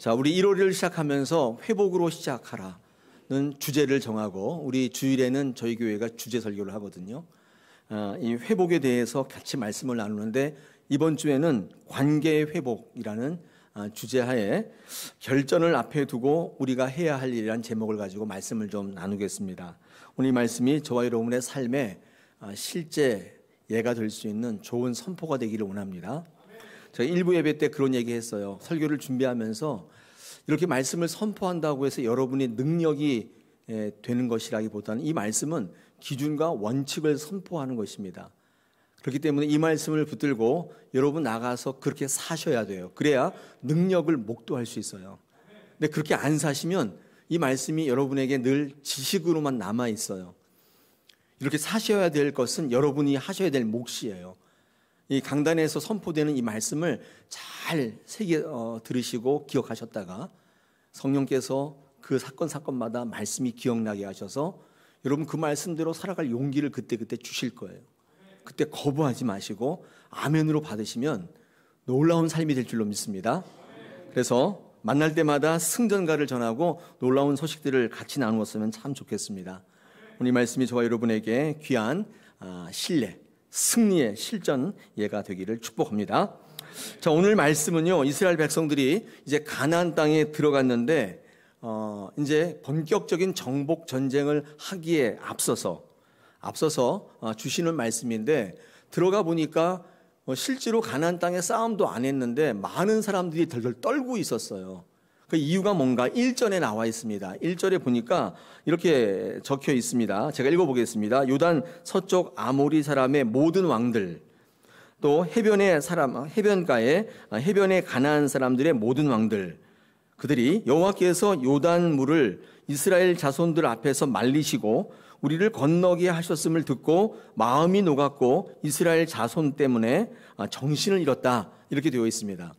자, 우리 1월을 시작하면서 회복으로 시작하라는 주제를 정하고 우리 주일에는 저희 교회가 주제 설교를 하거든요. 이 회복에 대해서 같이 말씀을 나누는데 이번 주에는 관계 회복이라는 주제하에 결전을 앞에 두고 우리가 해야 할 일이라는 제목을 가지고 말씀을 좀 나누겠습니다. 오늘 이 말씀이 저와 여러분의 삶에 실제 예가 될 수 있는 좋은 선포가 되기를 원합니다. 제가 일부 예배 때 그런 얘기 했어요. 설교를 준비하면서 이렇게 말씀을 선포한다고 해서 여러분이 능력이 되는 것이라기보다는 이 말씀은 기준과 원칙을 선포하는 것입니다. 그렇기 때문에 이 말씀을 붙들고 여러분 나가서 그렇게 사셔야 돼요. 그래야 능력을 목도할 수 있어요. 근데 그렇게 안 사시면 이 말씀이 여러분에게 늘 지식으로만 남아 있어요. 이렇게 사셔야 될 것은 여러분이 하셔야 될 몫이에요. 이 강단에서 선포되는 이 말씀을 잘 들으시고 기억하셨다가 성령께서 그 사건마다 말씀이 기억나게 하셔서 여러분 그 말씀대로 살아갈 용기를 그때그때 주실 거예요. 그때 거부하지 마시고 아멘으로 받으시면 놀라운 삶이 될 줄로 믿습니다. 그래서 만날 때마다 승전가를 전하고 놀라운 소식들을 같이 나누었으면 참 좋겠습니다. 오늘 이 말씀이 저와 여러분에게 귀한 신뢰, 승리의 실전 예가 되기를 축복합니다. 자, 오늘 말씀은요, 이스라엘 백성들이 이제 가나안 땅에 들어갔는데 이제 본격적인 정복 전쟁을 하기에 앞서서 주시는 말씀인데 들어가 보니까 실제로 가나안 땅에 싸움도 안 했는데 많은 사람들이 덜덜 떨고 있었어요. 그 이유가 뭔가 1절에 나와 있습니다. 1절에 보니까 이렇게 적혀 있습니다. 제가 읽어보겠습니다. 요단 서쪽 아모리 사람의 모든 왕들, 또 해변의 가나안 사람들의 모든 왕들, 그들이 여호와께서 요단 물을 이스라엘 자손들 앞에서 말리시고 우리를 건너게 하셨음을 듣고 마음이 녹았고 이스라엘 자손 때문에 정신을 잃었다, 이렇게 되어 있습니다.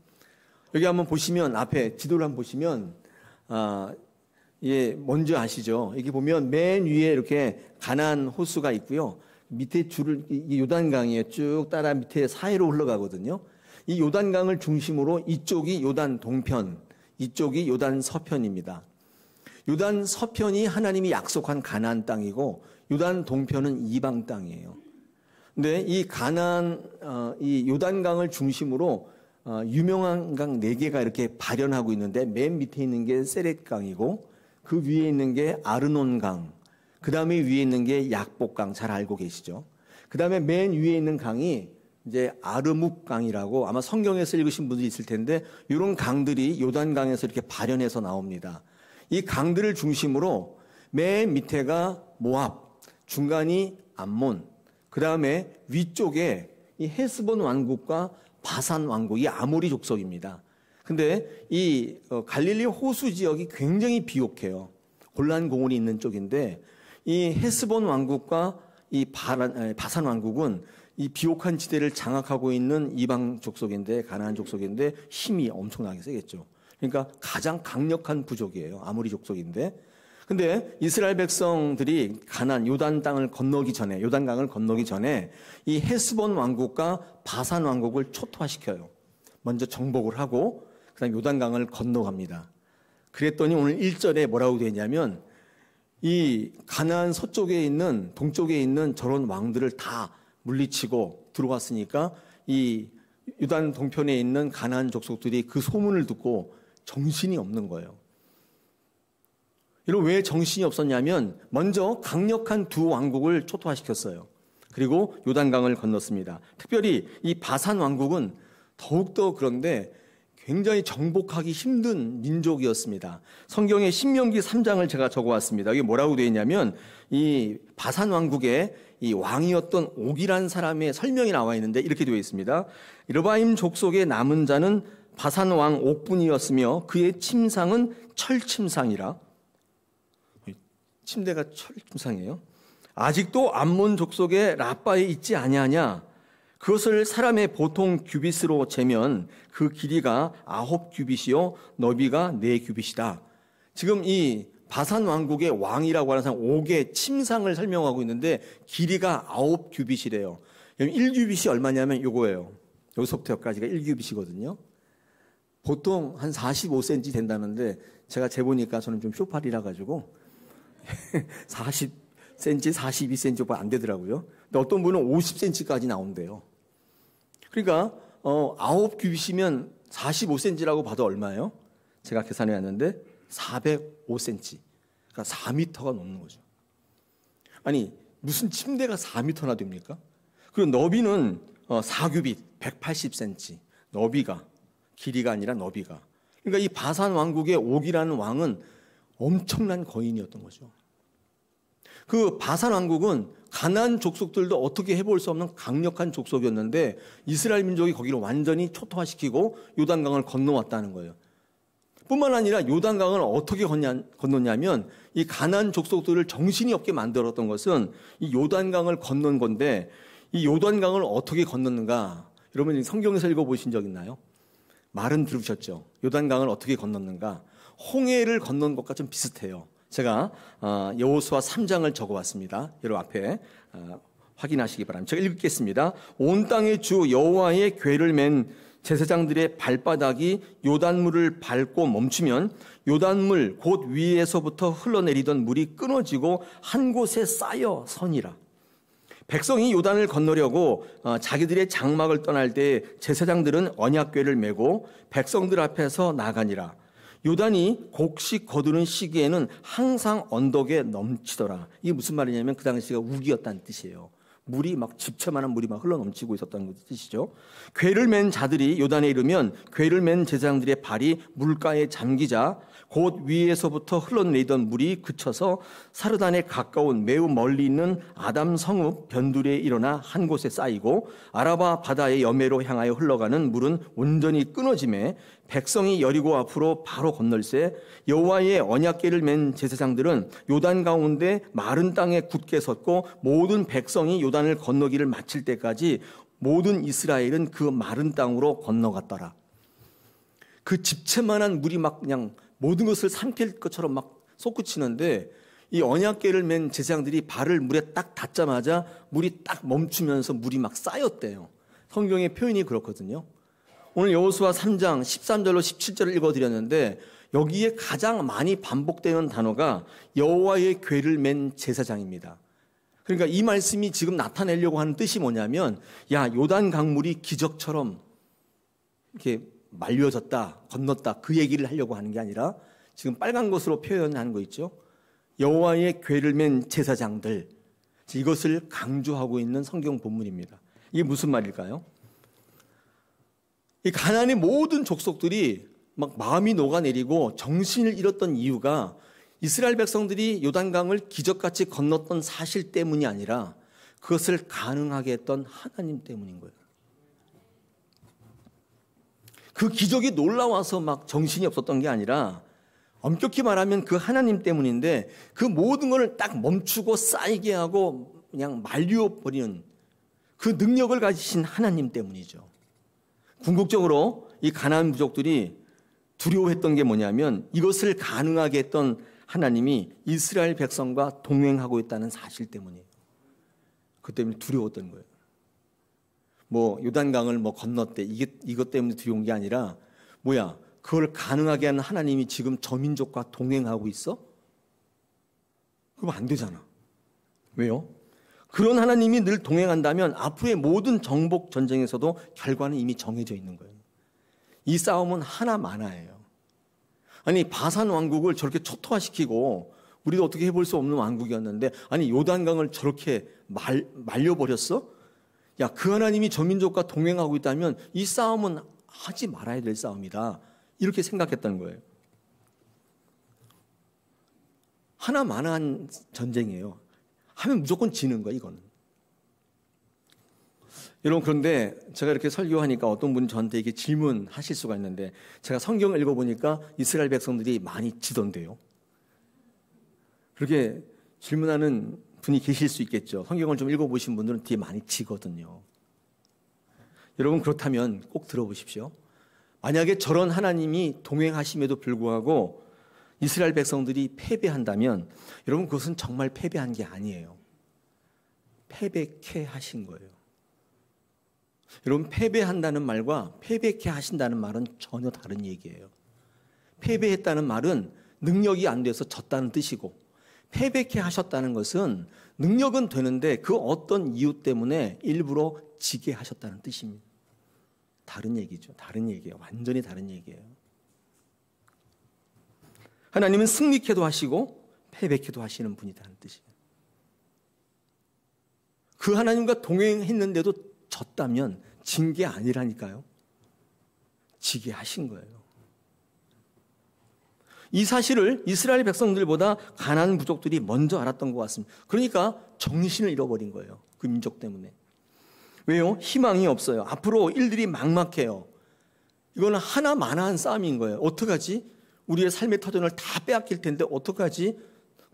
여기 한번 보시면 앞에 지도를 한번 보시면 뭔지 아시죠? 여기 보면 맨 위에 이렇게 가나안 호수가 있고요. 밑에 요단강이에요. 쭉 따라 밑에 사이로 흘러가거든요. 이 요단강을 중심으로 이쪽이 요단 동편, 이쪽이 요단 서편입니다. 요단 서편이 하나님이 약속한 가나안 땅이고 요단 동편은 이방 땅이에요. 근데 이 이 요단강을 중심으로 유명한 강 4개가 이렇게 발현하고 있는데 맨 밑에 있는 게 세렛강이고 그 위에 있는 게 아르논강, 그 다음에 위에 있는 게 약복강, 잘 알고 계시죠? 그 다음에 맨 위에 있는 강이 이제 아르묵강이라고 아마 성경에서 읽으신 분들이 있을 텐데 이런 강들이 요단강에서 이렇게 발현해서 나옵니다. 이 강들을 중심으로 맨 밑에가 모압, 중간이 암몬, 그 다음에 위쪽에 이 헤스본 왕국과 바산 왕국이 아모리 족속입니다. 근데 이 갈릴리 호수 지역이 굉장히 비옥해요. 골란 공원이 있는 쪽인데 이 헤스본 왕국과 이 바산 왕국은 이 비옥한 지대를 장악하고 있는 이방 족속인데, 가나안 족속인데 힘이 엄청나게 세겠죠. 그러니까 가장 강력한 부족이에요. 아모리 족속인데. 근데 이스라엘 백성들이 요단강을 건너기 전에 이 헤스본 왕국과 바산 왕국을 초토화시켜요. 먼저 정복을 하고 그다음 요단강을 건너갑니다. 그랬더니 오늘 1절에 뭐라고 되어 있냐면 이 가나안 동쪽에 있는 저런 왕들을 다 물리치고 들어왔으니까 이 요단 동편에 있는 가나안 족속들이 그 소문을 듣고 정신이 없는 거예요. 이런 왜 정신이 없었냐면 먼저 강력한 두 왕국을 초토화시켰어요. 그리고 요단강을 건넜습니다. 특별히 이 바산 왕국은 더욱더 그런데 굉장히 정복하기 힘든 민족이었습니다. 성경의 신명기 3장을 제가 적어왔습니다. 이게 뭐라고 되어 있냐면 이 바산 왕국의 이 왕이었던 옥이라는 사람의 설명이 나와 있는데 이렇게 되어 있습니다. 르바임 족속의 남은 자는 바산 왕 옥뿐이었으며 그의 침상은 철침상이라. 침대가 철침상이에요. 아직도 암몬 족속의 라빠에 있지 아니하냐? 그것을 사람의 보통 규빗으로 재면 그 길이가 9규빗이요 너비가 4규빗이다. 지금 이 바산 왕국의 왕이라고 하는 사람 옥의 침상을 설명하고 있는데 길이가 9규빗이래요. 1규빗이 얼마냐면 요거예요. 여기서부터 여기까지가 1규빗이거든요. 보통 한 45cm 된다는데 제가 재보니까 저는 좀 쇼팔이라 가지고 40cm, 42cm보다 안 되더라고요. 근데 어떤 분은 50cm까지 나온대요. 그러니까 9규빗이면 45cm라고 봐도 얼마예요? 제가 계산해 왔는데 405cm. 그러니까 4m가 넘는 거죠. 아니 무슨 침대가 4m나 됩니까? 그리고 너비는 4규빗, 180cm. 너비가, 길이가 아니라 너비가. 그러니까 이 바산 왕국의 옥이라는 왕은 엄청난 거인이었던 거죠. 그 바산 왕국은 가나안 족속들도 어떻게 해볼 수 없는 강력한 족속이었는데 이스라엘 민족이 거기를 완전히 초토화시키고 요단강을 건너왔다는 거예요. 뿐만 아니라 요단강을 어떻게 건넜냐면 이 가나안 족속들을 정신이 없게 만들었던 것은 이 요단강을 건넌 건데 이 요단강을 어떻게 건넜는가? 여러분 성경에서 읽어보신 적 있나요? 말은 들으셨죠? 요단강을 어떻게 건넜는가? 홍해를 건넌 것과 좀 비슷해요. 제가 여호수아 3장을 적어왔습니다. 여러분 앞에 확인하시기 바랍니다. 제가 읽겠습니다. 온 땅의 주 여호와의 궤를 맨 제사장들의 발바닥이 요단물을 밟고 멈추면 요단물 곧 위에서부터 흘러내리던 물이 끊어지고 한 곳에 쌓여 서니라. 백성이 요단을 건너려고 자기들의 장막을 떠날 때 제사장들은 언약궤를 메고 백성들 앞에서 나가니라. 요단이 곡식 거두는 시기에는 항상 언덕에 넘치더라. 이게 무슨 말이냐면 그 당시가 우기였다는 뜻이에요. 물이 막 집채만한 물이 막 흘러 넘치고 있었다는 뜻이죠. 궤를 맨 자들이 요단에 이르면 궤를 맨 제사장들의 발이 물가에 잠기자 곧 위에서부터 흘러내리던 물이 그쳐서 사르단에 가까운 매우 멀리 있는 아담 성읍 변두리에 일어나 한 곳에 쌓이고 아라바 바다의 여매로 향하여 흘러가는 물은 온전히 끊어짐에 백성이 여리고 앞으로 바로 건널새 여호와의 언약궤를 맨 제사장들은 요단 가운데 마른 땅에 굳게 섰고 모든 백성이 요단을 건너기를 마칠 때까지 모든 이스라엘은 그 마른 땅으로 건너갔더라. 그 집채만한 물이 막 그냥 모든 것을 삼킬 것처럼 막 솟구치는데 이 언약궤를 맨 제사장들이 발을 물에 딱 닿자마자 물이 딱 멈추면서 물이 막 쌓였대요. 성경의 표현이 그렇거든요. 오늘 여호수아 3장 13절로 17절을 읽어드렸는데 여기에 가장 많이 반복되는 단어가 여호와의 궤를 맨 제사장입니다. 그러니까 이 말씀이 지금 나타내려고 하는 뜻이 뭐냐면 야 요단 강물이 기적처럼 이렇게 말려졌다, 건넜다 그 얘기를 하려고 하는 게 아니라 지금 빨간 것으로 표현하는 거 있죠. 여호와의 궤를 맨 제사장들 이것을 강조하고 있는 성경 본문입니다. 이게 무슨 말일까요? 이 가나안의 모든 족속들이 막 마음이 녹아내리고 정신을 잃었던 이유가 이스라엘 백성들이 요단강을 기적같이 건넜던 사실 때문이 아니라 그것을 가능하게 했던 하나님 때문인 거예요. 그 기적이 놀라워서 막 정신이 없었던 게 아니라 엄격히 말하면 그 하나님 때문인데 그 모든 것을 딱 멈추고 쌓이게 하고 그냥 말려버리는 그 능력을 가지신 하나님 때문이죠. 궁극적으로 이 가나안 부족들이 두려워했던 게 뭐냐면 이것을 가능하게 했던 하나님이 이스라엘 백성과 동행하고 있다는 사실 때문이에요. 그 때문에 두려웠던 거예요. 뭐 요단강을 뭐 건넜대 이것 때문에 두려운 게 아니라 뭐야 그걸 가능하게 하는 하나님이 지금 저 민족과 동행하고 있어? 그럼 안 되잖아. 왜요? 그런 하나님이 늘 동행한다면 앞으로의 모든 정복 전쟁에서도 결과는 이미 정해져 있는 거예요. 이 싸움은 하나만화예요. 아니 바산 왕국을 저렇게 초토화시키고 우리도 어떻게 해볼 수 없는 왕국이었는데 아니 요단강을 저렇게 말려버렸어? 야, 그 하나님이 저 민족과 동행하고 있다면 이 싸움은 하지 말아야 될 싸움이다. 이렇게 생각했다는 거예요. 하나만한 전쟁이에요. 하면 무조건 지는 거야, 이거는. 여러분, 그런데 제가 이렇게 설교하니까 어떤 분이 저한테 이렇게 질문하실 수가 있는데 제가 성경을 읽어보니까 이스라엘 백성들이 많이 지던데요. 그렇게 질문하는 분이 계실 수 있겠죠. 성경을 좀 읽어보신 분들은 뒤에 많이 지거든요. 여러분 그렇다면 꼭 들어보십시오. 만약에 저런 하나님이 동행하심에도 불구하고 이스라엘 백성들이 패배한다면 여러분 그것은 정말 패배한 게 아니에요. 패배케 하신 거예요. 여러분, 패배한다는 말과 패배케 하신다는 말은 전혀 다른 얘기예요. 패배했다는 말은 능력이 안 돼서 졌다는 뜻이고, 패배케 하셨다는 것은 능력은 되는데 그 어떤 이유 때문에 일부러 지게 하셨다는 뜻입니다. 다른 얘기죠. 다른 얘기예요. 완전히 다른 얘기예요. 하나님은 승리케도 하시고 패배케도 하시는 분이라는 뜻이에요. 그 하나님과 동행했는데도 졌다면 진 게 아니라니까요. 지게 하신 거예요. 이 사실을 이스라엘 백성들보다 가나안 부족들이 먼저 알았던 것 같습니다. 그러니까 정신을 잃어버린 거예요. 그 민족 때문에. 왜요? 희망이 없어요. 앞으로 일들이 막막해요. 이거는 하나만한 싸움인 거예요. 어떡하지? 우리의 삶의 터전을 다 빼앗길 텐데 어떡하지?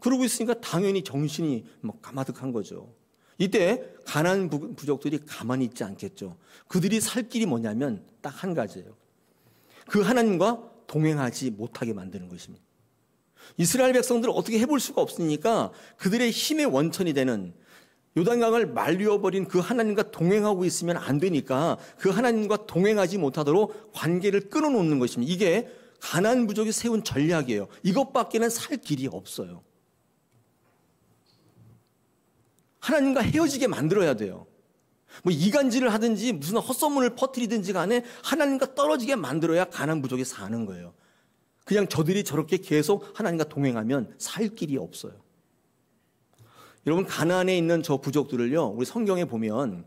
그러고 있으니까 당연히 정신이 가마득한 거죠. 이때 가나안 부족들이 가만히 있지 않겠죠. 그들이 살 길이 뭐냐면 딱 한 가지예요. 그 하나님과 동행하지 못하게 만드는 것입니다. 이스라엘 백성들을 어떻게 해볼 수가 없으니까 그들의 힘의 원천이 되는 요단강을 말려버린 그 하나님과 동행하고 있으면 안 되니까 그 하나님과 동행하지 못하도록 관계를 끊어놓는 것입니다. 이게 가나안 부족이 세운 전략이에요. 이것밖에는 살 길이 없어요. 하나님과 헤어지게 만들어야 돼요. 뭐 이간질을 하든지 무슨 헛소문을 퍼뜨리든지 간에 하나님과 떨어지게 만들어야 가나안 부족이 사는 거예요. 그냥 저들이 저렇게 계속 하나님과 동행하면 살 길이 없어요. 여러분, 가나안에 있는 저 부족들을요, 우리 성경에 보면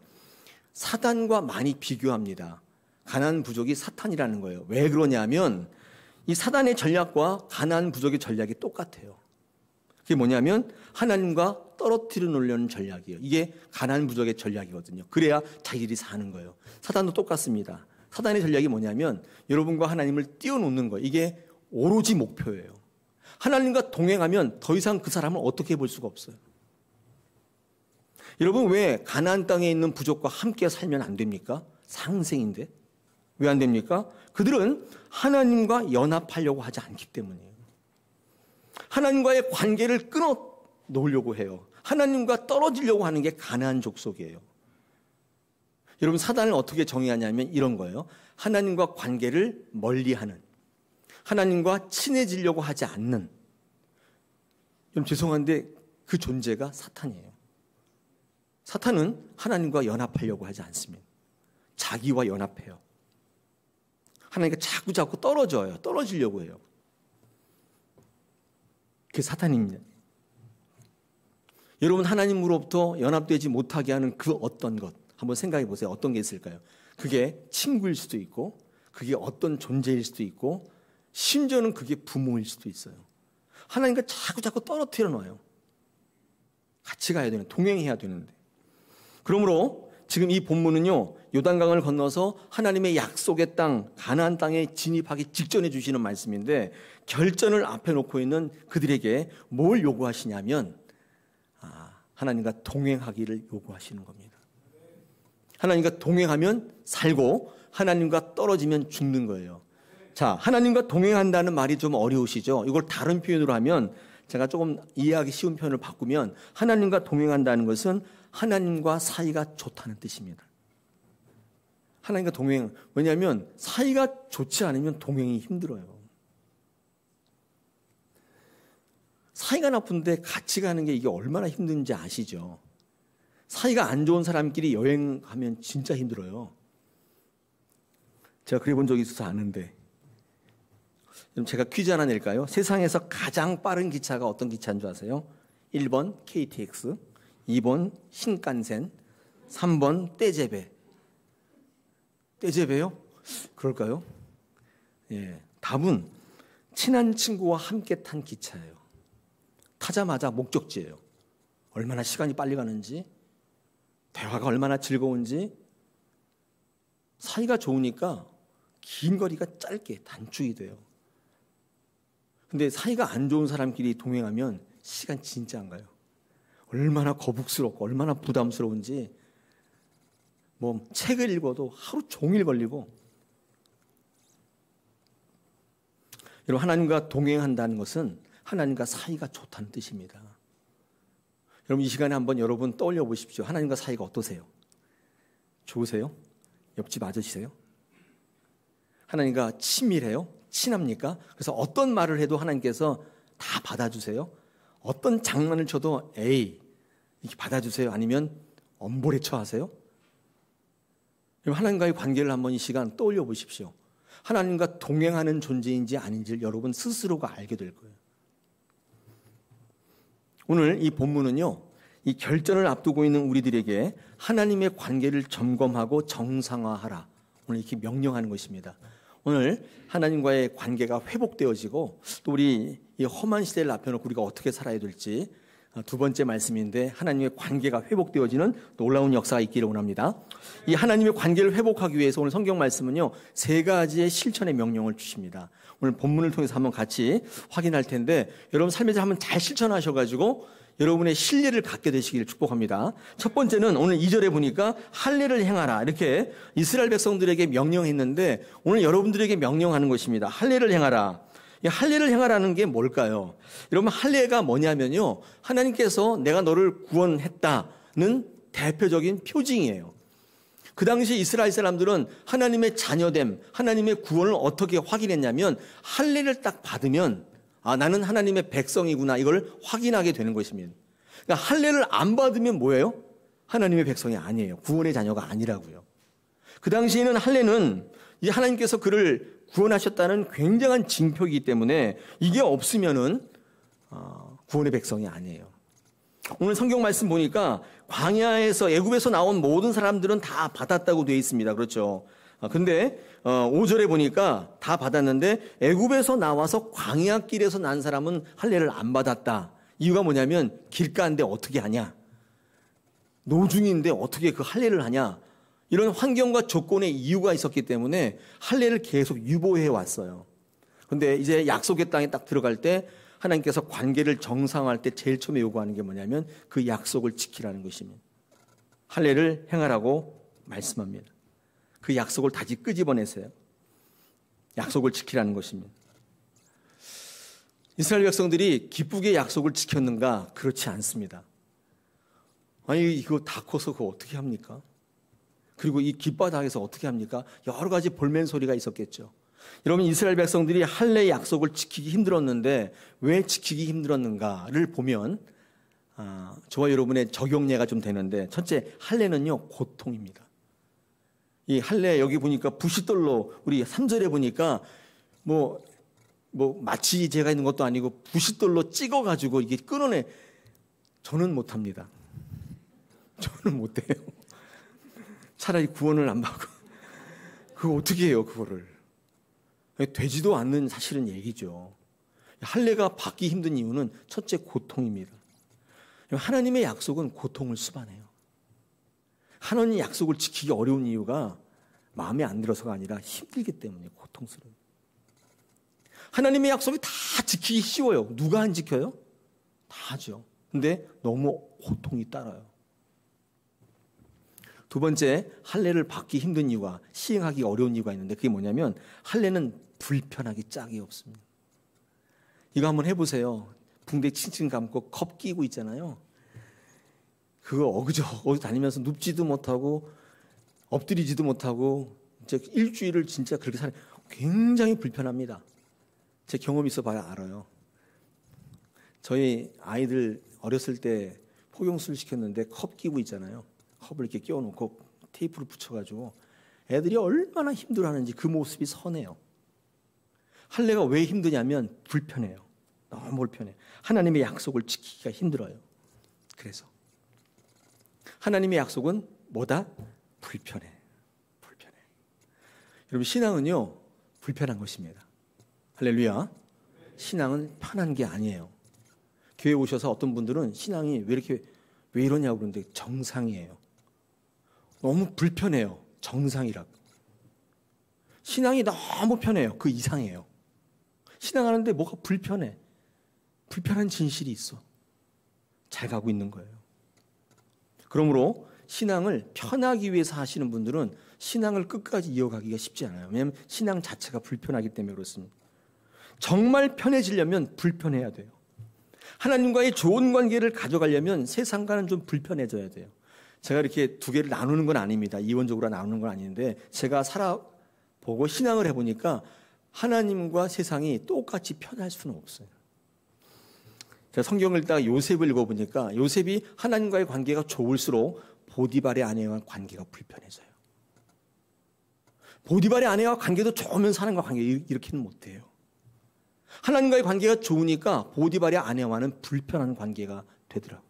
사단과 많이 비교합니다. 가나안 부족이 사탄이라는 거예요. 왜 그러냐면 이 사단의 전략과 가나안 부족의 전략이 똑같아요. 그게 뭐냐면 하나님과 떨어뜨려 놓으려는 전략이에요. 이게 가나안 부족의 전략이거든요. 그래야 자기들이 사는 거예요. 사단도 똑같습니다. 사단의 전략이 뭐냐면 여러분과 하나님을 띄워놓는 거예요. 이게 오로지 목표예요. 하나님과 동행하면 더 이상 그 사람을 어떻게 볼 수가 없어요. 여러분, 왜 가나안 땅에 있는 부족과 함께 살면 안 됩니까? 상생인데. 왜 안 됩니까? 그들은 하나님과 연합하려고 하지 않기 때문이에요. 하나님과의 관계를 끊어 놓으려고 해요. 하나님과 떨어지려고 하는 게 가나안 족속이에요. 여러분, 사단을 어떻게 정의하냐면 이런 거예요. 하나님과 관계를 멀리하는, 하나님과 친해지려고 하지 않는, 여러분 죄송한데 그 존재가 사탄이에요. 사탄은 하나님과 연합하려고 하지 않습니다. 자기와 연합해요. 하나님과 자꾸 떨어져요. 떨어지려고 해요. 그게 사탄입니다. 여러분, 하나님으로부터 연합되지 못하게 하는 그 어떤 것 한번 생각해 보세요. 어떤 게 있을까요? 그게 친구일 수도 있고, 그게 어떤 존재일 수도 있고, 심지어는 그게 부모일 수도 있어요. 하나님과 자꾸 떨어뜨려 놔요. 같이 가야 되는, 동행해야 되는데. 그러므로 지금 이 본문은요, 요단강을 건너서 하나님의 약속의 땅, 가나안 땅에 진입하기 직전에 주시는 말씀인데, 결전을 앞에 놓고 있는 그들에게 뭘 요구하시냐면 하나님과 동행하기를 요구하시는 겁니다. 하나님과 동행하면 살고 하나님과 떨어지면 죽는 거예요. 자, 하나님과 동행한다는 말이 좀 어려우시죠? 이걸 다른 표현으로 하면, 제가 조금 이해하기 쉬운 표현을 바꾸면, 하나님과 동행한다는 것은 하나님과 사이가 좋다는 뜻입니다. 하나님과 동행, 왜냐하면 사이가 좋지 않으면 동행이 힘들어요. 사이가 나쁜데 같이 가는 게 이게 얼마나 힘든지 아시죠? 사이가 안 좋은 사람끼리 여행하면 진짜 힘들어요. 제가 그래 본 적이 있어서 아는데. 그럼 제가 퀴즈 하나 낼까요? 세상에서 가장 빠른 기차가 어떤 기차인 줄 아세요? 1번 KTX, 2번 신칸센, 3번 떼제베. 떼제베요? 그럴까요? 예, 답은 친한 친구와 함께 탄 기차예요. 타자마자 목적지예요. 얼마나 시간이 빨리 가는지, 대화가 얼마나 즐거운지. 사이가 좋으니까 긴 거리가 짧게 단축이 돼요. 근데 사이가 안 좋은 사람끼리 동행하면 시간 진짜 안 가요. 얼마나 거북스럽고 얼마나 부담스러운지. 뭐 책을 읽어도 하루 종일 걸리고. 여러분, 하나님과 동행한다는 것은 하나님과 사이가 좋다는 뜻입니다. 여러분, 이 시간에 한번 여러분 떠올려 보십시오. 하나님과 사이가 어떠세요? 좋으세요? 옆집 맞으시세요? 하나님과 친밀해요? 친합니까? 그래서 어떤 말을 해도 하나님께서 다 받아주세요? 어떤 장난을 쳐도 에이 이렇게 받아주세요? 아니면 엄보레쳐 하세요? 하나님과의 관계를 한번 이 시간 떠올려 보십시오. 하나님과 동행하는 존재인지 아닌지를 여러분 스스로가 알게 될 거예요. 오늘 이 본문은요, 이 결전을 앞두고 있는 우리들에게 하나님의 관계를 점검하고 정상화하라, 오늘 이렇게 명령하는 것입니다. 오늘 하나님과의 관계가 회복되어지고 또 우리 이 험한 시대를 앞에놓고 우리가 어떻게 살아야 될지, 두 번째 말씀인데 하나님의 관계가 회복되어지는 놀라운 역사가 있기를 원합니다. 이 하나님의 관계를 회복하기 위해서 오늘 성경 말씀은요, 세 가지의 실천의 명령을 주십니다. 오늘 본문을 통해서 한번 같이 확인할 텐데 여러분 삶에서 한번 잘 실천하셔가지고 여러분의 신뢰를 갖게 되시기를 축복합니다. 첫 번째는 오늘 2절에 보니까 할례를 행하라, 이렇게 이스라엘 백성들에게 명령했는데 오늘 여러분들에게 명령하는 것입니다. 할례를 행하라. 이 할례를 행하라는 게 뭘까요? 여러분, 할례가 뭐냐면요, 하나님께서 내가 너를 구원했다는 대표적인 표징이에요. 그 당시 이스라엘 사람들은 하나님의 자녀됨, 하나님의 구원을 어떻게 확인했냐면 할례를 딱 받으면 아, 나는 하나님의 백성이구나, 이걸 확인하게 되는 것입니다. 그러니까 할례를 안 받으면 뭐예요? 하나님의 백성이 아니에요. 구원의 자녀가 아니라고요. 그 당시에는 할례는 이 하나님께서 그를 구원하셨다는 굉장한 징표이기 때문에 이게 없으면은 구원의 백성이 아니에요. 오늘 성경 말씀 보니까 광야에서 애굽에서 나온 모든 사람들은 다 받았다고 되어 있습니다. 그렇죠? 근데 5절에 보니까 다 받았는데 애굽에서 나와서 광야길에서 난 사람은 할례를 안 받았다. 이유가 뭐냐면 길가인데 어떻게 하냐? 노중인데 어떻게 그 할례를 하냐? 이런 환경과 조건의 이유가 있었기 때문에 할례를 계속 유보해 왔어요. 그런데 이제 약속의 땅에 딱 들어갈 때 하나님께서 관계를 정상화할 때 제일 처음에 요구하는 게 뭐냐면 그 약속을 지키라는 것입니다. 할례를 행하라고 말씀합니다. 그 약속을 다시 끄집어내세요. 약속을 지키라는 것입니다. 이스라엘 백성들이 기쁘게 약속을 지켰는가? 그렇지 않습니다. 아니, 이거 다 커서 그거 어떻게 합니까? 그리고 이 길바닥에서 어떻게 합니까? 여러 가지 볼멘 소리가 있었겠죠. 여러분, 이스라엘 백성들이 할례의 약속을 지키기 힘들었는데 왜 지키기 힘들었는가를 보면 저와 여러분의 적용례가 좀 되는데, 첫째, 할례는요 고통입니다. 이 할례 여기 보니까 부싯돌로, 우리 3절에 보니까 뭐 마치 제가 있는 것도 아니고 부싯돌로 찍어가지고 이게 끊어내. 저는 못합니다. 저는 못해요. 차라리 구원을 안 받고 그거 어떻게 해요? 그거를 되지도 않는 사실은 얘기죠. 할례가 받기 힘든 이유는 첫째 고통입니다. 하나님의 약속은 고통을 수반해요. 하나님의 약속을 지키기 어려운 이유가 마음에 안 들어서가 아니라 힘들기 때문에 고통스러워요. 하나님의 약속이 다 지키기 쉬워요. 누가 안 지켜요? 다 하죠. 근데 너무 고통이 따라요. 두 번째, 할례를 받기 힘든 이유가, 시행하기 어려운 이유가 있는데 그게 뭐냐면 할례는 불편하기 짝이 없습니다. 이거 한번 해보세요. 붕대 칭칭 감고 컵 끼고 있잖아요. 그거 어그저 다니면서 눕지도 못하고 엎드리지도 못하고 이제 일주일을 진짜 그렇게 살아요. 굉장히 불편합니다. 제 경험이 있어봐야 알아요. 저희 아이들 어렸을 때 포경술 시켰는데 컵 끼고 있잖아요. 컵을 이렇게 끼워놓고 테이프를 붙여가지고 애들이 얼마나 힘들어하는지 그 모습이 선해요. 할례가 왜 힘드냐면 불편해요. 너무 불편해요. 하나님의 약속을 지키기가 힘들어요. 그래서 하나님의 약속은 뭐다? 불편해. 여러분, 신앙은요 불편한 것입니다. 할렐루야. 신앙은 편한 게 아니에요. 교회 오셔서 어떤 분들은 신앙이 왜 이러냐고 그러는데 정상이에요. 너무 불편해요. 정상이라고. 신앙이 너무 편해요. 그 이상이에요. 신앙하는데 뭐가 불편해. 불편한 진실이 있어. 잘 가고 있는 거예요. 그러므로 신앙을 편하기 위해서 하시는 분들은 신앙을 끝까지 이어가기가 쉽지 않아요. 왜냐하면 신앙 자체가 불편하기 때문에 그렇습니다. 정말 편해지려면 불편해야 돼요. 하나님과의 좋은 관계를 가져가려면 세상과는 좀 불편해져야 돼요. 제가 이렇게 두 개를 나누는 건 아닙니다. 이원적으로 나누는 건 아닌데 제가 살아보고 신앙을 해보니까 하나님과 세상이 똑같이 편할 수는 없어요. 제가 성경을 읽다가 요셉을 읽어보니까 요셉이 하나님과의 관계가 좋을수록 보디발의 아내와 관계가 불편해져요. 보디발의 아내와 관계도 좋으면서 하나님과 관계 이렇게는 못해요. 하나님과의 관계가 좋으니까 보디발의 아내와는 불편한 관계가 되더라고요.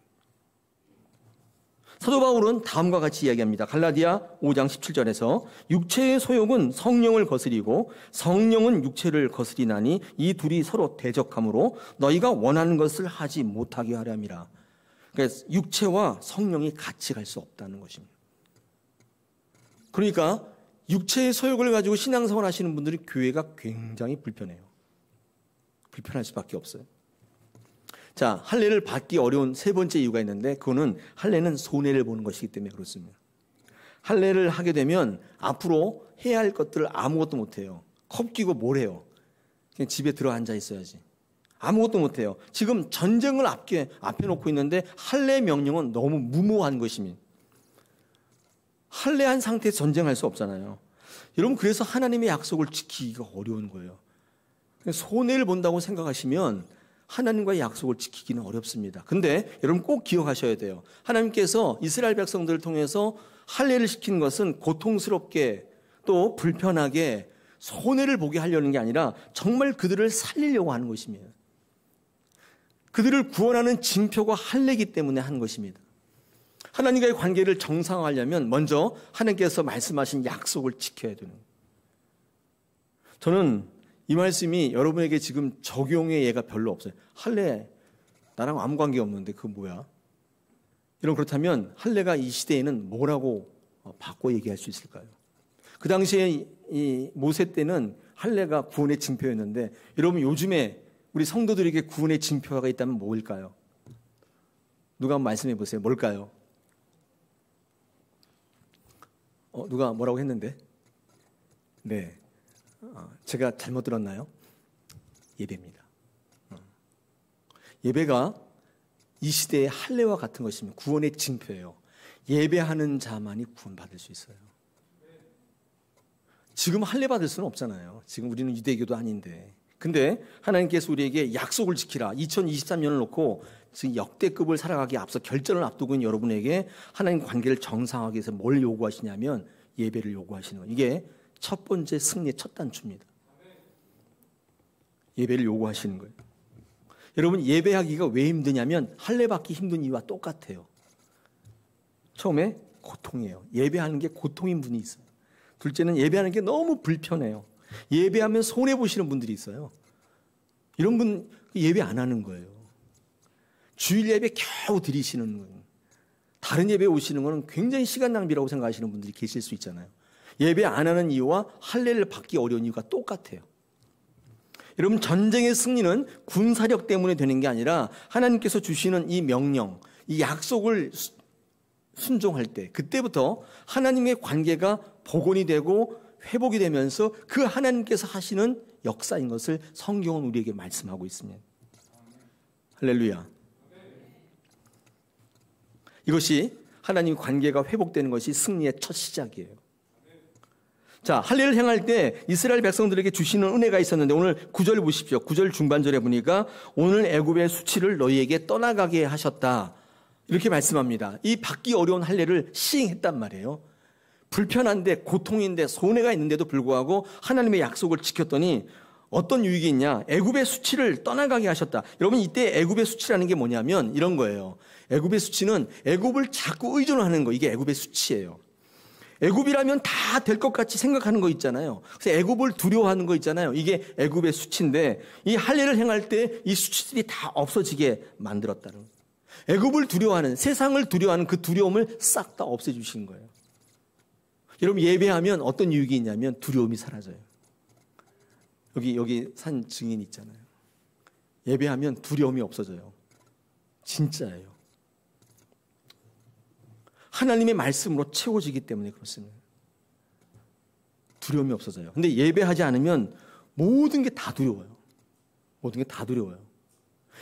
사도 바울은 다음과 같이 이야기합니다. 갈라디아 5장 17절에서 육체의 소욕은 성령을 거스리고 성령은 육체를 거스리나니 이 둘이 서로 대적하므로 너희가 원하는 것을 하지 못하게 하려 함이라. 그래서 육체와 성령이 같이 갈 수 없다는 것입니다. 그러니까 육체의 소욕을 가지고 신앙생활 하시는 분들이 교회가 굉장히 불편해요. 불편할 수밖에 없어요. 자, 할례를 받기 어려운 세 번째 이유가 있는데 그거는 할례는 손해를 보는 것이기 때문에 그렇습니다. 할례를 하게 되면 앞으로 해야 할 것들을 아무것도 못해요. 컵 끼고 뭘 해요? 그냥 집에 들어 앉아 있어야지. 아무것도 못해요. 지금 전쟁을 앞에 놓고 있는데 할례 명령은 너무 무모한 것입니다. 할례한 상태에서 전쟁할 수 없잖아요. 여러분, 그래서 하나님의 약속을 지키기가 어려운 거예요. 손해를 본다고 생각하시면 하나님과의 약속을 지키기는 어렵습니다. 근데 여러분 꼭 기억하셔야 돼요. 하나님께서 이스라엘 백성들을 통해서 할례를 시키는 것은 고통스럽게 또 불편하게 손해를 보게 하려는 게 아니라 정말 그들을 살리려고 하는 것입니다. 그들을 구원하는 징표가 할례이기 때문에 하는 것입니다. 하나님과의 관계를 정상화하려면 먼저 하나님께서 말씀하신 약속을 지켜야 되는 거예요. 저는 이 말씀이 여러분에게 지금 적용의 예가 별로 없어요. 할례 나랑 아무 관계 없는데 그거 뭐야? 여러분, 그렇다면 할례가 이 시대에는 뭐라고 바꿔 얘기할 수 있을까요? 그 당시에 이 모세 때는 할례가 구원의 징표였는데 여러분, 요즘에 우리 성도들에게 구원의 징표가 있다면 뭘까요? 누가 한번 말씀해 보세요. 뭘까요? 누가 뭐라고 했는데? 네. 제가 잘못 들었나요? 예배입니다. 예배가 이 시대의 할례와 같은 것입니다. 구원의 징표예요. 예배하는 자만이 구원받을 수 있어요. 지금 할례 받을 수는 없잖아요. 지금 우리는 유대교도 아닌데. 근데 하나님께서 우리에게 약속을 지키라. 2023년을 놓고 지금 역대급을 살아가기에 앞서 결전을 앞두고 있는 여러분에게 하나님 관계를 정상화하기 위해서 뭘 요구하시냐면 예배를 요구하시는 거예요. 이게 첫 번째 승리의 첫 단추입니다. 예배를 요구하시는 거예요. 여러분, 예배하기가 왜 힘드냐면 할례 받기 힘든 이유와 똑같아요. 처음에 고통이에요. 예배하는 게 고통인 분이 있어요. 둘째는 예배하는 게 너무 불편해요. 예배하면 손해보시는 분들이 있어요. 이런 분 예배 안 하는 거예요. 주일 예배 겨우 드리시는 거예요. 다른 예배 오시는 거는 굉장히 시간 낭비라고 생각하시는 분들이 계실 수 있잖아요. 예배 안 하는 이유와 할례를 받기 어려운 이유가 똑같아요. 여러분, 전쟁의 승리는 군사력 때문에 되는 게 아니라 하나님께서 주시는 이 명령, 이 약속을 순종할 때, 그때부터 하나님의 관계가 복원이 되고 회복이 되면서 그 하나님께서 하시는 역사인 것을 성경은 우리에게 말씀하고 있습니다. 할렐루야. 이것이 하나님 관계가 회복되는 것이 승리의 첫 시작이에요. 자, 할례를 행할 때 이스라엘 백성들에게 주시는 은혜가 있었는데 오늘 9절 보십시오. 9절 중반절에 보니까 오늘 애굽의 수치를 너희에게 떠나가게 하셨다. 이렇게 말씀합니다. 이 받기 어려운 할례를 시행했단 말이에요. 불편한데 고통인데 손해가 있는데도 불구하고 하나님의 약속을 지켰더니 어떤 유익이 있냐? 애굽의 수치를 떠나가게 하셨다. 여러분, 이때 애굽의 수치라는 게 뭐냐면 이런 거예요. 애굽의 수치는 애굽을 자꾸 의존하는 거. 이게 애굽의 수치예요. 애굽이라면 다 될 것 같이 생각하는 거 있잖아요. 그래서 애굽을 두려워하는 거 있잖아요. 이게 애굽의 수치인데 이 할례를 행할 때 이 수치들이 다 없어지게 만들었다는 거예요. 애굽을 두려워하는, 세상을 두려워하는 그 두려움을 싹 다 없애주신 거예요. 여러분, 예배하면 어떤 유익이 있냐면 두려움이 사라져요. 여기 산 증인 있잖아요. 예배하면 두려움이 없어져요. 진짜예요. 하나님의 말씀으로 채워지기 때문에 그렇습니다. 두려움이 없어져요. 근데 예배하지 않으면 모든 게 다 두려워요. 모든 게 다 두려워요.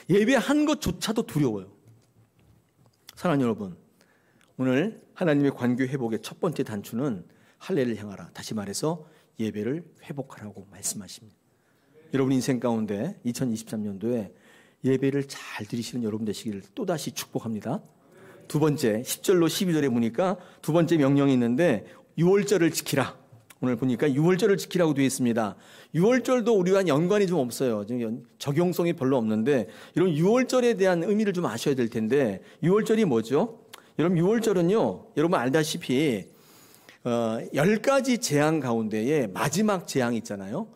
예배한 것조차도 두려워요. 사랑하는 여러분, 오늘 하나님의 관계 회복의 첫 번째 단추는 할례를 행하라. 다시 말해서 예배를 회복하라고 말씀하십니다. 여러분 인생 가운데 2023년도에 예배를 잘 드리시는 여러분 되시기를 또다시 축복합니다. 두 번째 10절로 12절에 보니까 두 번째 명령이 있는데 유월절을 지키라. 오늘 보니까 유월절을 지키라고 되어 있습니다. 유월절도 우리와 연관이 좀 없어요. 적용성이 별로 없는데 이런 유월절에 대한 의미를 좀 아셔야 될 텐데 유월절이 뭐죠? 여러분 유월절은요, 여러분 알다시피 10가지 재앙 가운데에 마지막 재앙이 있잖아요.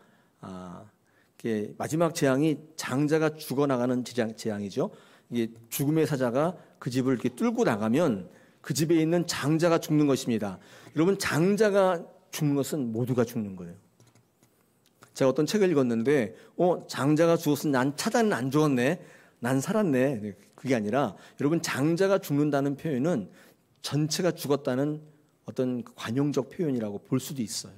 마지막 재앙이 장자가 죽어나가는 재앙이죠. 이게 죽음의 사자가 그 집을 이렇게 뚫고 나가면 그 집에 있는 장자가 죽는 것입니다. 여러분 장자가 죽는 것은 모두가 죽는 거예요. 제가 어떤 책을 읽었는데 장자가 죽었으면 난 차자는 안 죽었네, 난 살았네. 그게 아니라 여러분 장자가 죽는다는 표현은 전체가 죽었다는 어떤 관용적 표현이라고 볼 수도 있어요.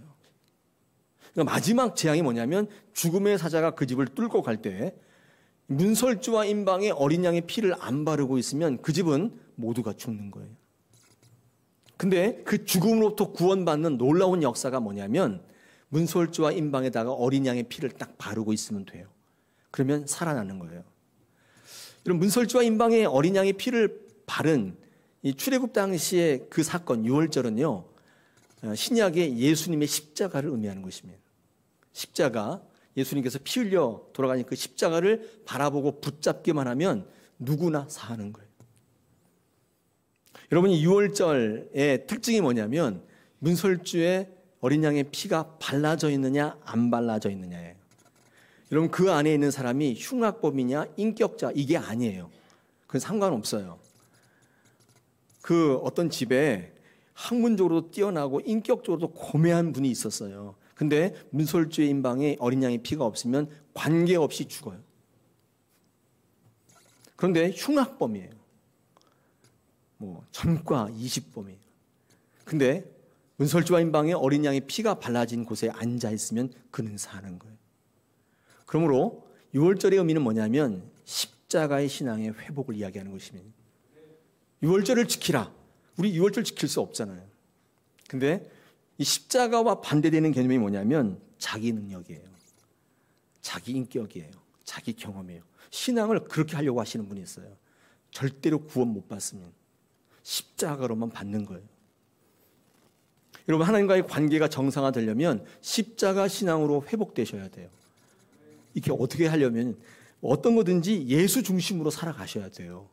그러니까 마지막 재앙이 뭐냐면 죽음의 사자가 그 집을 뚫고 갈 때 문설주와 임방에 어린 양의 피를 안 바르고 있으면 그 집은 모두가 죽는 거예요. 근데 그 죽음으로부터 구원받는 놀라운 역사가 뭐냐면 문설주와 임방에다가 어린 양의 피를 딱 바르고 있으면 돼요. 그러면 살아나는 거예요. 이런 문설주와 임방에 어린 양의 피를 바른 이 출애굽 당시의 그 사건 유월절은요, 신약의 예수님의 십자가를 의미하는 것입니다. 십자가, 예수님께서 피 흘려 돌아가는 그 십자가를 바라보고 붙잡기만 하면 누구나 사는 거예요. 여러분 이 유월절의 특징이 뭐냐면 문설주에 어린 양의 피가 발라져 있느냐 안 발라져 있느냐예요. 여러분 그 안에 있는 사람이 흉악범이냐 인격자 이게 아니에요. 그건 상관없어요. 그 어떤 집에 학문적으로도 뛰어나고 인격적으로도 고매한 분이 있었어요. 근데 문설주의 임방에 어린 양의 피가 없으면 관계없이 죽어요. 그런데 흉악범이에요. 전과 20범이에요. 근데 문설주와 임방에 어린 양의 피가 발라진 곳에 앉아 있으면 그는 사는 거예요. 그러므로 유월절의 의미는 뭐냐면 십자가의 신앙의 회복을 이야기하는 것입니다. 유월절을 지키라. 우리 유월절 지킬 수 없잖아요. 근데 이 십자가와 반대되는 개념이 뭐냐면 자기 능력이에요. 자기 인격이에요. 자기 경험이에요. 신앙을 그렇게 하려고 하시는 분이 있어요. 절대로 구원 못 받으면 십자가로만 받는 거예요. 여러분 하나님과의 관계가 정상화되려면 십자가 신앙으로 회복되셔야 돼요. 이렇게 어떻게 하려면 어떤 거든지 예수 중심으로 살아가셔야 돼요.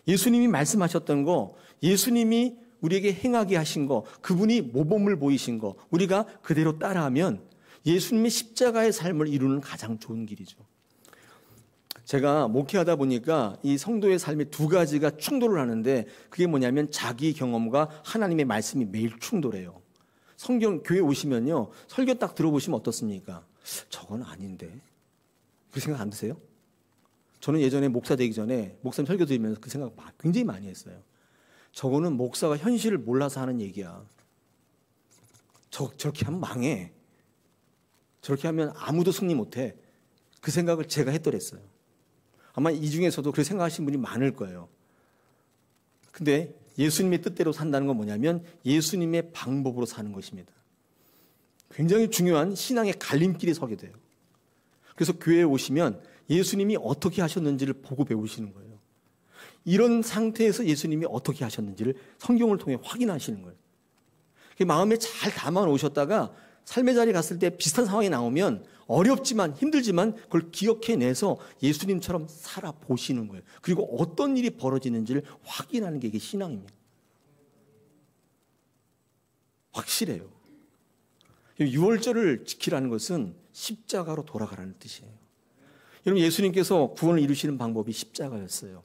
예수님이 말씀하셨던 거, 예수님이 우리에게 행하게 하신 거, 그분이 모범을 보이신 거 우리가 그대로 따라하면 예수님의 십자가의 삶을 이루는 가장 좋은 길이죠. 제가 목회하다 보니까 이 성도의 삶의 두 가지가 충돌을 하는데 그게 뭐냐면 자기 경험과 하나님의 말씀이 매일 충돌해요. 성경 교회 오시면요 설교 딱 들어보시면 어떻습니까? 저건 아닌데 그 생각 안 드세요? 저는 예전에 목사 되기 전에 목사님 설교 들으면서 그 생각 굉장히 많이 했어요. 저거는 목사가 현실을 몰라서 하는 얘기야. 저렇게 하면 망해. 저렇게 하면 아무도 승리 못해. 그 생각을 제가 했더랬어요. 아마 이 중에서도 그렇게 생각하시는 분이 많을 거예요. 근데 예수님의 뜻대로 산다는 건 뭐냐면 예수님의 방법으로 사는 것입니다. 굉장히 중요한 신앙의 갈림길에 서게 돼요. 그래서 교회에 오시면 예수님이 어떻게 하셨는지를 보고 배우시는 거예요. 이런 상태에서 예수님이 어떻게 하셨는지를 성경을 통해 확인하시는 거예요. 마음에 잘 담아 놓으셨다가 삶의 자리에 갔을 때 비슷한 상황이 나오면 어렵지만 힘들지만 그걸 기억해내서 예수님처럼 살아보시는 거예요. 그리고 어떤 일이 벌어지는지를 확인하는 게 이게 신앙입니다. 확실해요. 유월절을 지키라는 것은 십자가로 돌아가라는 뜻이에요. 여러분 예수님께서 구원을 이루시는 방법이 십자가였어요.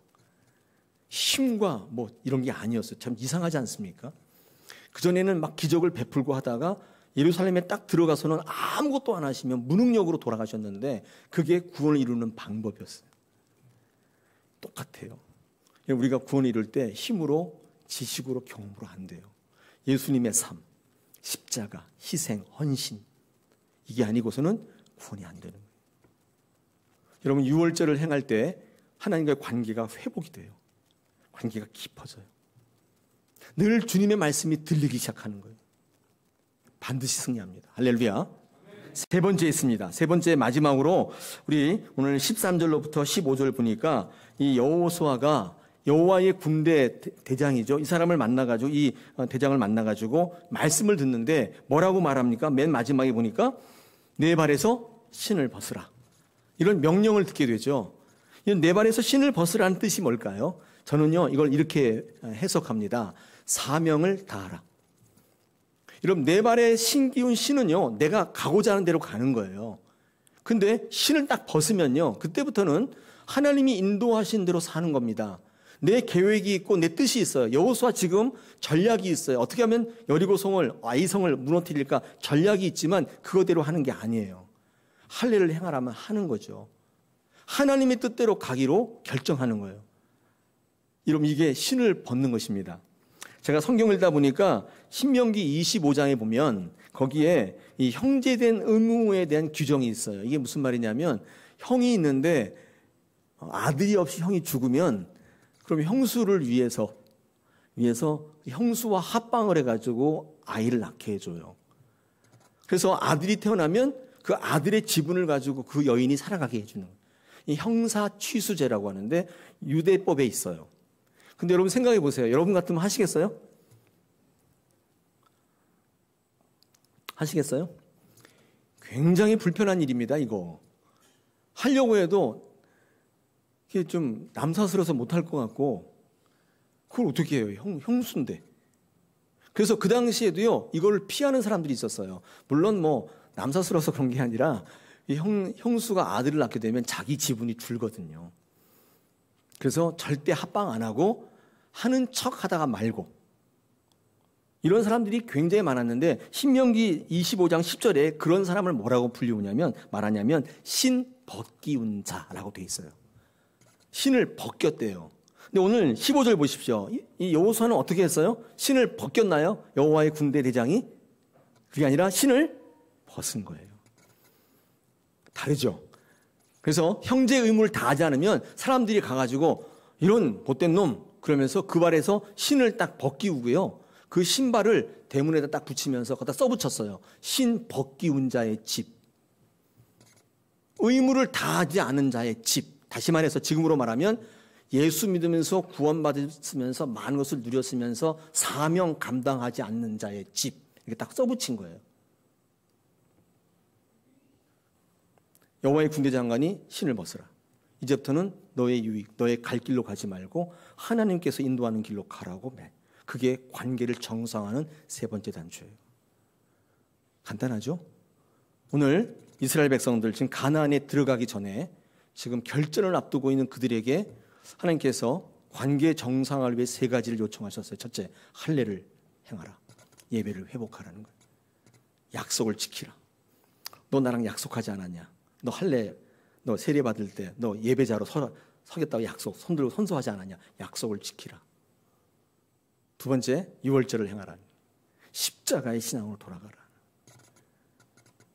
힘과 이런 게 아니었어요. 참 이상하지 않습니까? 그전에는 막 기적을 베풀고 하다가 예루살렘에 딱 들어가서는 아무것도 안 하시면 무능력으로 돌아가셨는데 그게 구원을 이루는 방법이었어요. 똑같아요. 우리가 구원을 이룰 때 힘으로 지식으로 경험으로 안 돼요. 예수님의 삶, 십자가, 희생, 헌신 이게 아니고서는 구원이 안 되는 거예요. 여러분 유월절을 행할 때 하나님과의 관계가 회복이 돼요. 관계가 깊어져요. 늘 주님의 말씀이 들리기 시작하는 거예요. 반드시 승리합니다. 할렐루야. 세 번째 있습니다. 세 번째 마지막으로 우리 오늘 13절로부터 15절 보니까 이 여호수아가 여호와의 군대 대장이죠. 이 사람을 만나가지고 이 대장을 만나가지고 말씀을 듣는데 뭐라고 말합니까? 맨 마지막에 보니까 내 발에서 신을 벗으라. 이런 명령을 듣게 되죠. 내 발에서 신을 벗으라는 뜻이 뭘까요? 저는요 이걸 이렇게 해석합니다. 사명을 다하라. 여러분 내 발에 신 기운 신은요 내가 가고자 하는 대로 가는 거예요. 근데 신을 딱 벗으면요 그때부터는 하나님이 인도하신 대로 사는 겁니다. 내 계획이 있고 내 뜻이 있어요. 여호수아 지금 전략이 있어요. 어떻게 하면 여리고성을 아이성을 무너뜨릴까 전략이 있지만 그거대로 하는 게 아니에요. 할례를 행하라면 하는 거죠. 하나님의 뜻대로 가기로 결정하는 거예요. 여러분 이게 신을 벗는 것입니다. 제가 성경을 읽다 보니까 신명기 25장에 보면 거기에 이 형제된 의무에 대한 규정이 있어요. 이게 무슨 말이냐면 형이 있는데 아들이 없이 형이 죽으면 그럼 형수를 위해서 형수와 합방을 해가지고 아이를 낳게 해줘요. 그래서 아들이 태어나면 그 아들의 지분을 가지고 그 여인이 살아가게 해주는 거예요. 이 형사취수제라고 하는데 유대법에 있어요. 근데 여러분 생각해 보세요. 여러분 같으면 하시겠어요? 하시겠어요? 굉장히 불편한 일입니다, 이거. 하려고 해도 이게 좀 남사스러워서 못할 것 같고, 그걸 어떻게 해요? 형수인데. 그래서 그 당시에도요, 이걸 피하는 사람들이 있었어요. 물론 뭐, 남사스러워서 그런 게 아니라, 이 형수가 아들을 낳게 되면 자기 지분이 줄거든요. 그래서 절대 합방 안 하고, 하는 척 하다가 말고, 이런 사람들이 굉장히 많았는데 신명기 25장 10절에 그런 사람을 뭐라고 말하냐면 신벗기운 자라고 돼 있어요. 신을 벗겼대요. 근데 오늘 15절 보십시오. 이 여호수아는 어떻게 했어요? 신을 벗겼나요? 여호와의 군대 대장이? 그게 아니라 신을 벗은 거예요. 다르죠. 그래서 형제 의무를 다하지 않으면 사람들이 가가지고 이런 못된 놈 그러면서 그 발에서 신을 딱 벗기우고요. 그 신발을 대문에다 딱 붙이면서 거기다 써붙였어요. 신 벗기운 자의 집. 의무를 다하지 않은 자의 집. 다시 말해서 지금으로 말하면 예수 믿으면서 구원받으면서 많은 것을 누렸으면서 사명 감당하지 않는 자의 집. 이렇게 딱 써붙인 거예요. 여호와의 군대 장관이 신을 벗으라. 이제부터는 너의 유익, 너의 갈 길로 가지 말고 하나님께서 인도하는 길로 가라고. 그게 관계를 정상화하는 세 번째 단추예요. 간단하죠? 오늘 이스라엘 백성들 지금 가나안에 들어가기 전에 지금 결전을 앞두고 있는 그들에게 하나님께서 관계 정상화를 위해 세 가지를 요청하셨어요. 첫째, 할례를 행하라. 예배를 회복하라는 거예요. 약속을 지키라. 너 나랑 약속하지 않았냐? 너 할례, 너 세례 받을 때 너 예배자로 서겠다고 약속, 손들고 선서하지 않았냐? 약속을 지키라. 두 번째, 유월절을 행하라. 십자가의 신앙으로 돌아가라.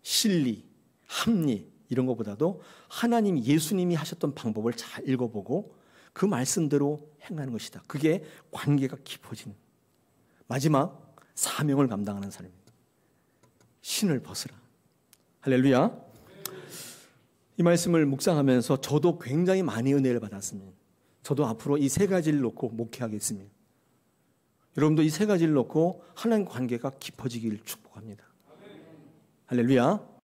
실리, 합리 이런 것보다도 하나님 예수님이 하셨던 방법을 잘 읽어보고 그 말씀대로 행하는 것이다. 그게 관계가 깊어지는. 마지막, 사명을 감당하는 사람입니다. 신을 벗으라. 할렐루야. 이 말씀을 묵상하면서 저도 굉장히 많이 은혜를 받았습니다. 저도 앞으로 이 세 가지를 놓고 목회하겠습니다. 여러분도 이 세 가지를 놓고 하나님 관계가 깊어지기를 축복합니다. 할렐루야.